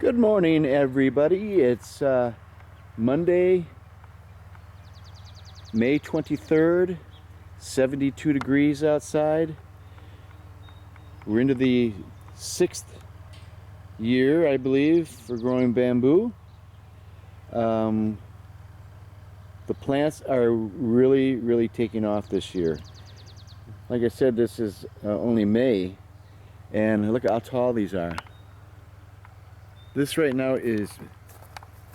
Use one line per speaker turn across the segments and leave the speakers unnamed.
Good morning, everybody. It's Monday, May 23rd, 72 degrees outside. We're into the 6th year, I believe, for growing bamboo. The plants are really taking off this year. Like I said, this is only May, and look at how tall these are. This right now is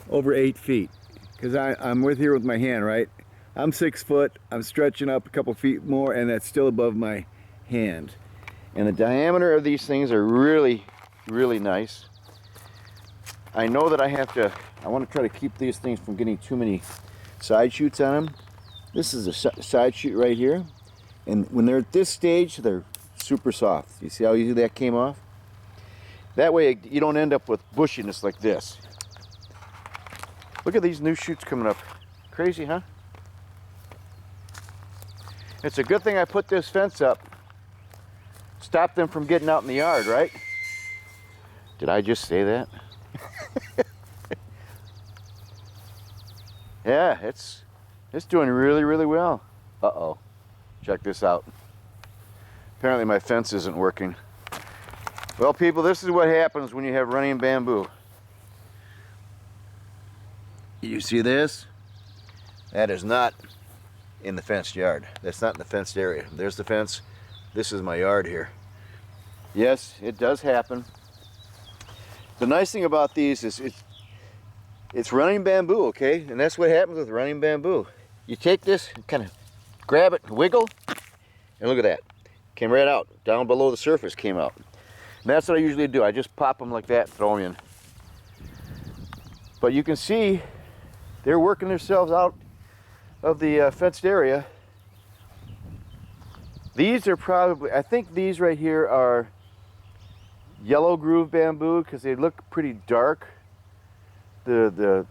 over 8 feet, because I'm here with my hand, right? I'm 6 foot, I'm stretching up a couple feet more, and that's still above my hand. And the diameter of these things are really nice. I know that I want to try to keep these things from getting too many side shoots on them. This is a side shoot right here, and when they're at this stage, they're super soft. You see how easy that came off? That way you don't end up with bushiness like this. Look at these new shoots coming up. Crazy, huh? It's a good thing I put this fence up. Stop them from getting out in the yard, right? Did I just say that? Yeah, it's doing really well. Uh-oh. Check this out. Apparently my fence isn't working. Well, people, this is what happens when you have running bamboo. You see this? That is not in the fenced yard. That's not in the fenced area. There's the fence. This is my yard here. Yes, it does happen. The nice thing about these is it's running bamboo, okay? And that's what happens with running bamboo. You take this, kind of grab it, wiggle, and look at that. Came right out. Down below the surface came out. And that's what I usually do. I just pop them like that, throw them in. But you can see they're working themselves out of the fenced area. These are probably, I think these right here are yellow groove bamboo because they look pretty dark. The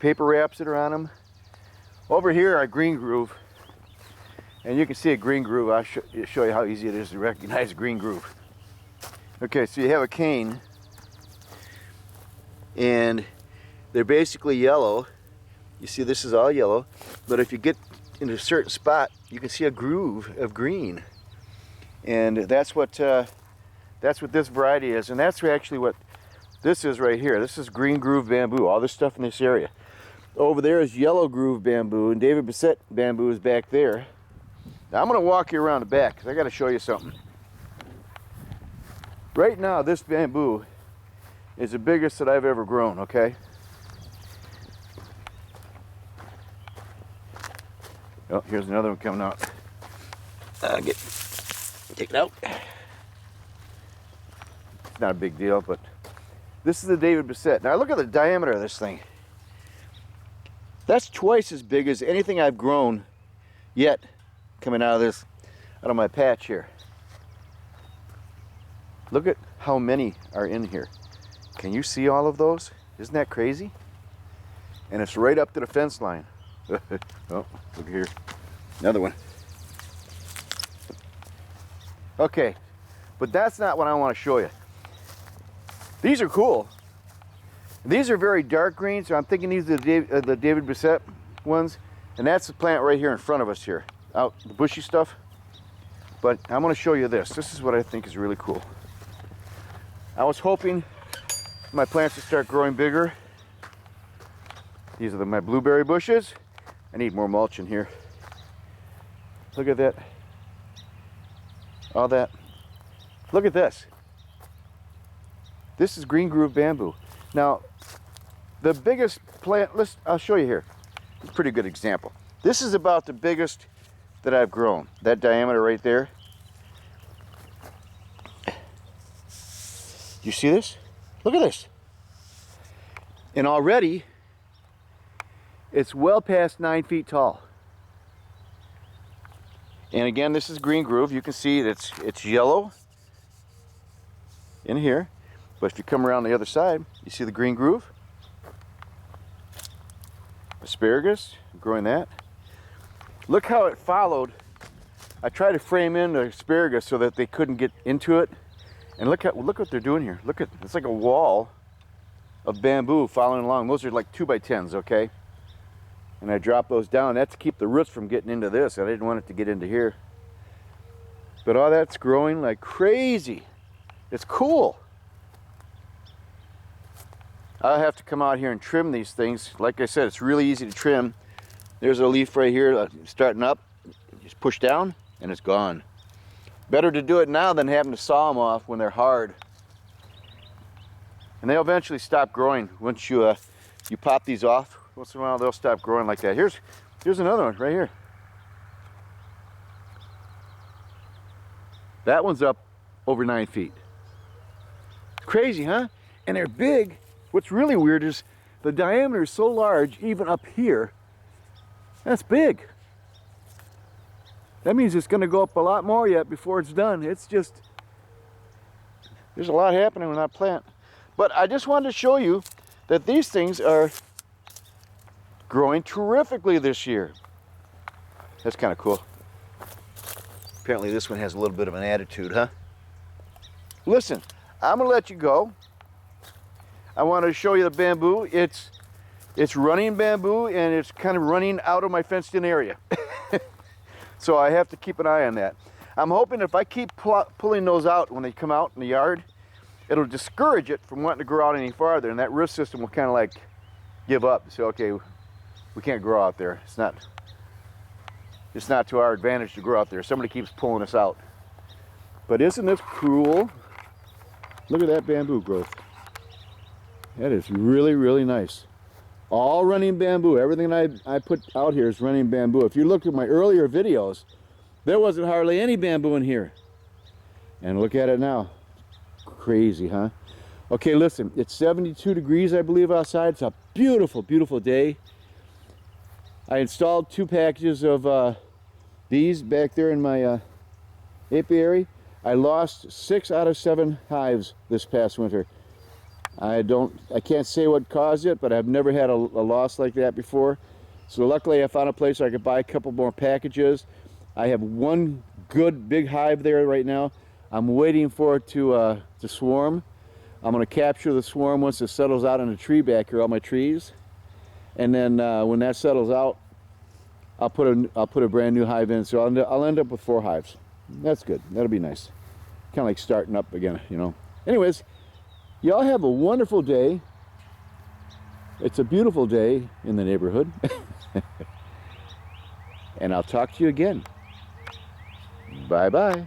paper wraps that are on them. Over here are green groove. And you can see a green groove. I'll show you how easy it is to recognize a green groove. Okay, so you have a cane, and they're basically yellow. You see this is all yellow, but if you get into a certain spot, you can see a groove of green. And that's what this variety is, and that's actually what this is right here. This is green groove bamboo, all this stuff in this area. Over there is yellow groove bamboo, and David Bissett bamboo is back there. Now I'm gonna walk you around the back, because I gotta show you something. Right now, this bamboo is the biggest that I've ever grown, okay? Oh, here's another one coming out. Take it out. It's not a big deal, but this is the David Bissett. Now look at the diameter of this thing. That's twice as big as anything I've grown yet coming out of my patch here. Look at how many are in here. Can you see all of those? Isn't that crazy? And it's right up to the fence line. Oh, look here. Another one. Okay, but that's not what I want to show you. These are cool. These are very dark green, so I'm thinking these are the David Bissett ones. And that's the plant right here in front of us here. Out the bushy stuff. But I'm going to show you this. This is what I think is really cool. I was hoping my plants would start growing bigger. These are my blueberry bushes. I need more mulch in here. Look at that. All that. Look at this. This is green groove bamboo. Now, the biggest plant, I'll show you here. It's a pretty good example. This is about the biggest that I've grown. That diameter right there. You see this? Look at this. And already, it's well past 9 feet tall. And again, this is green groove. You can see it's yellow in here. But if you come around the other side, you see the green groove. Asparagus, growing that. Look how it followed. I tried to frame in the asparagus so that they couldn't get into it. And look what they're doing here. Look at, it's like a wall of bamboo following along. Those are like 2x10s, okay? And I drop those down. That's to keep the roots from getting into this. I didn't want it to get into here. But all that's growing like crazy. It's cool. I'll have to come out here and trim these things. Like I said, it's really easy to trim. There's a leaf right here starting up. Just push down and it's gone. Better to do it now than having to saw them off when they're hard. And they'll eventually stop growing once you pop these off. Once in a while they'll stop growing like that. Here's another one right here. That one's up over 9 feet. Crazy, huh? And they're big. What's really weird is the diameter is so large, even up here. That's big. That means it's going to go up a lot more yet before it's done. It's just, there's a lot happening with that plant. But I just wanted to show you that these things are growing terrifically this year. That's kind of cool. Apparently this one has a little bit of an attitude, huh? Listen, I'm going to let you go. I want to show you the bamboo. It's running bamboo and it's kind of running out of my fenced in area. So I have to keep an eye on that. I'm hoping if I keep pulling those out when they come out in the yard, it'll discourage it from wanting to grow out any farther, and that root system will kind of like give up. So, okay, we can't grow out there. It's not to our advantage to grow out there. Somebody keeps pulling us out. But isn't this cool? Look at that bamboo growth. That is really, really nice. All running bamboo. Everything I put out here is running bamboo. If you look at my earlier videos, there wasn't hardly any bamboo in here. And look at it now. Crazy, huh? Okay, listen, it's 72 degrees, I believe, outside. It's a beautiful, beautiful day. I installed 2 packages of these back there in my apiary. I lost 6 out of 7 hives this past winter. I can't say what caused it, but I've never had a loss like that before. So luckily I found a place where I could buy a couple more packages. I have one good big hive there right now. I'm waiting for it to swarm. I'm going to capture the swarm once it settles out in a tree back here, all my trees. And then when that settles out, I'll put a brand new hive in. So I'll end up with 4 hives. That's good. That'll be nice. Kind of like starting up again, you know. Anyways, y'all have a wonderful day. It's a beautiful day in the neighborhood. And I'll talk to you again. Bye-bye.